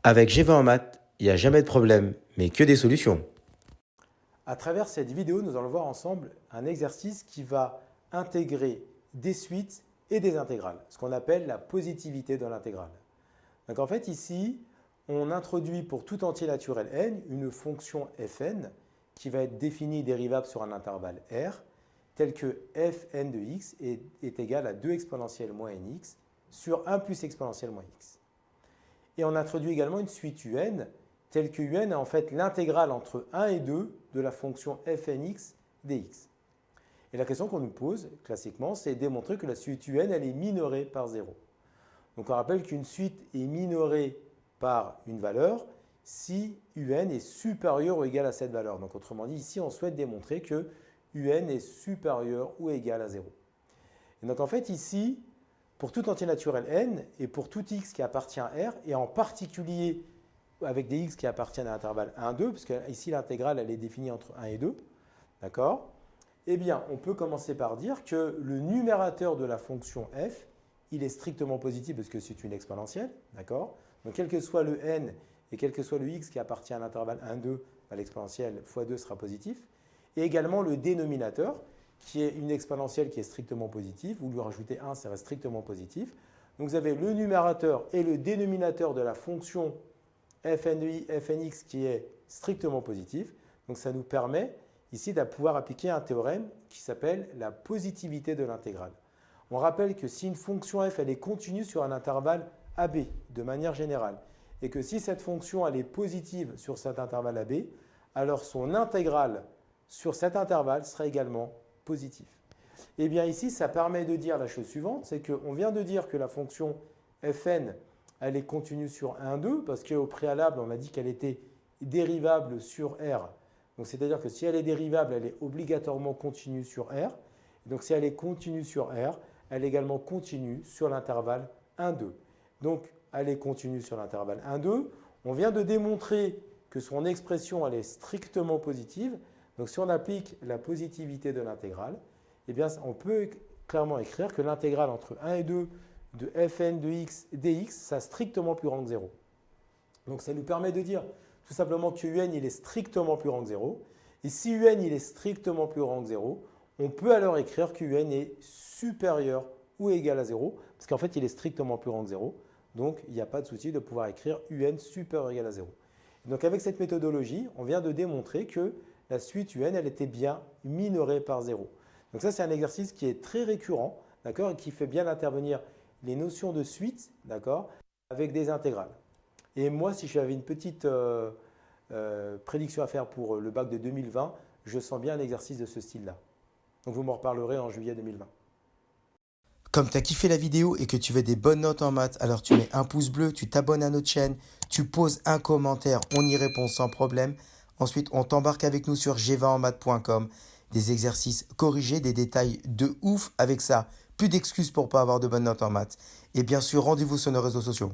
Avec G20 en maths, il n'y a jamais de problème, mais que des solutions. À travers cette vidéo, nous allons voir ensemble un exercice qui va intégrer des suites et des intégrales, ce qu'on appelle la positivité de l'intégrale. Donc en fait ici, on introduit pour tout entier naturel n une fonction fn qui va être définie dérivable sur un intervalle r, tel que fn de x est égal à 2 exponentielle moins nx sur 1 plus exponentielle moins x. Et on introduit également une suite un telle que un est en fait l'intégrale entre 1 et 2 de la fonction fnx dx. Et la question qu'on nous pose, classiquement, c'est démontrer que la suite un elle est minorée par 0. Donc on rappelle qu'une suite est minorée par une valeur si un est supérieur ou égal à cette valeur. Donc autrement dit, ici, on souhaite démontrer que un est supérieur ou égal à 0. Et donc en fait, ici, pour tout entier naturel n et pour tout x qui appartient à R, et en particulier avec des x qui appartiennent à l'intervalle 1, 2, puisque ici l'intégrale elle est définie entre 1 et 2, d'accord? Eh bien, on peut commencer par dire que le numérateur de la fonction f, il est strictement positif parce que c'est une exponentielle, d'accord? Donc quel que soit le n et quel que soit le x qui appartient à l'intervalle 1, 2, l'exponentielle fois 2 sera positif. Et également le dénominateur, qui est une exponentielle qui est strictement positive. Vous lui rajoutez 1, ça reste strictement positif. Donc vous avez le numérateur et le dénominateur de la fonction fn de i, fnx qui est strictement positif. Donc ça nous permet ici de pouvoir appliquer un théorème qui s'appelle la positivité de l'intégrale. On rappelle que si une fonction f elle est continue sur un intervalle AB de manière générale, et que si cette fonction elle est positive sur cet intervalle AB, alors son intégrale sur cet intervalle sera également positif. Et bien ici, ça permet de dire la chose suivante, c'est qu'on vient de dire que la fonction fn, elle est continue sur 1, 2, parce qu'au préalable, on a dit qu'elle était dérivable sur R. Donc c'est-à-dire que si elle est dérivable, elle est obligatoirement continue sur R. Donc si elle est continue sur R, elle est également continue sur l'intervalle 1, 2. Donc elle est continue sur l'intervalle 1, 2. On vient de démontrer que son expression, elle est strictement positive. Donc si on applique la positivité de l'intégrale, eh bien, on peut clairement écrire que l'intégrale entre 1 et 2 de fn de x dx, ça a strictement plus grand que 0. Donc ça nous permet de dire tout simplement que un il est strictement plus grand que 0. Et si un il est strictement plus grand que 0, on peut alors écrire que un est supérieur ou égal à 0, parce qu'en fait il est strictement plus grand que 0. Donc il n'y a pas de souci de pouvoir écrire un supérieur ou égal à 0. Donc avec cette méthodologie, on vient de démontrer que la suite un, elle était bien minorée par 0. Donc ça, c'est un exercice qui est très récurrent, d'accord, et qui fait bien intervenir les notions de suite, d'accord, avec des intégrales. Et moi, si j'avais une petite prédiction à faire pour le bac de 2020, je sens bien un exercice de ce style-là. Donc vous m'en reparlerez en juillet 2020. Comme tu as kiffé la vidéo et que tu veux des bonnes notes en maths, alors tu mets un pouce bleu, tu t'abonnes à notre chaîne, tu poses un commentaire, on y répond sans problème. Ensuite, on t'embarque avec nous sur g20enmaths.com. Des exercices corrigés, des détails de ouf avec ça. Plus d'excuses pour pas avoir de bonnes notes en maths. Et bien sûr, rendez-vous sur nos réseaux sociaux.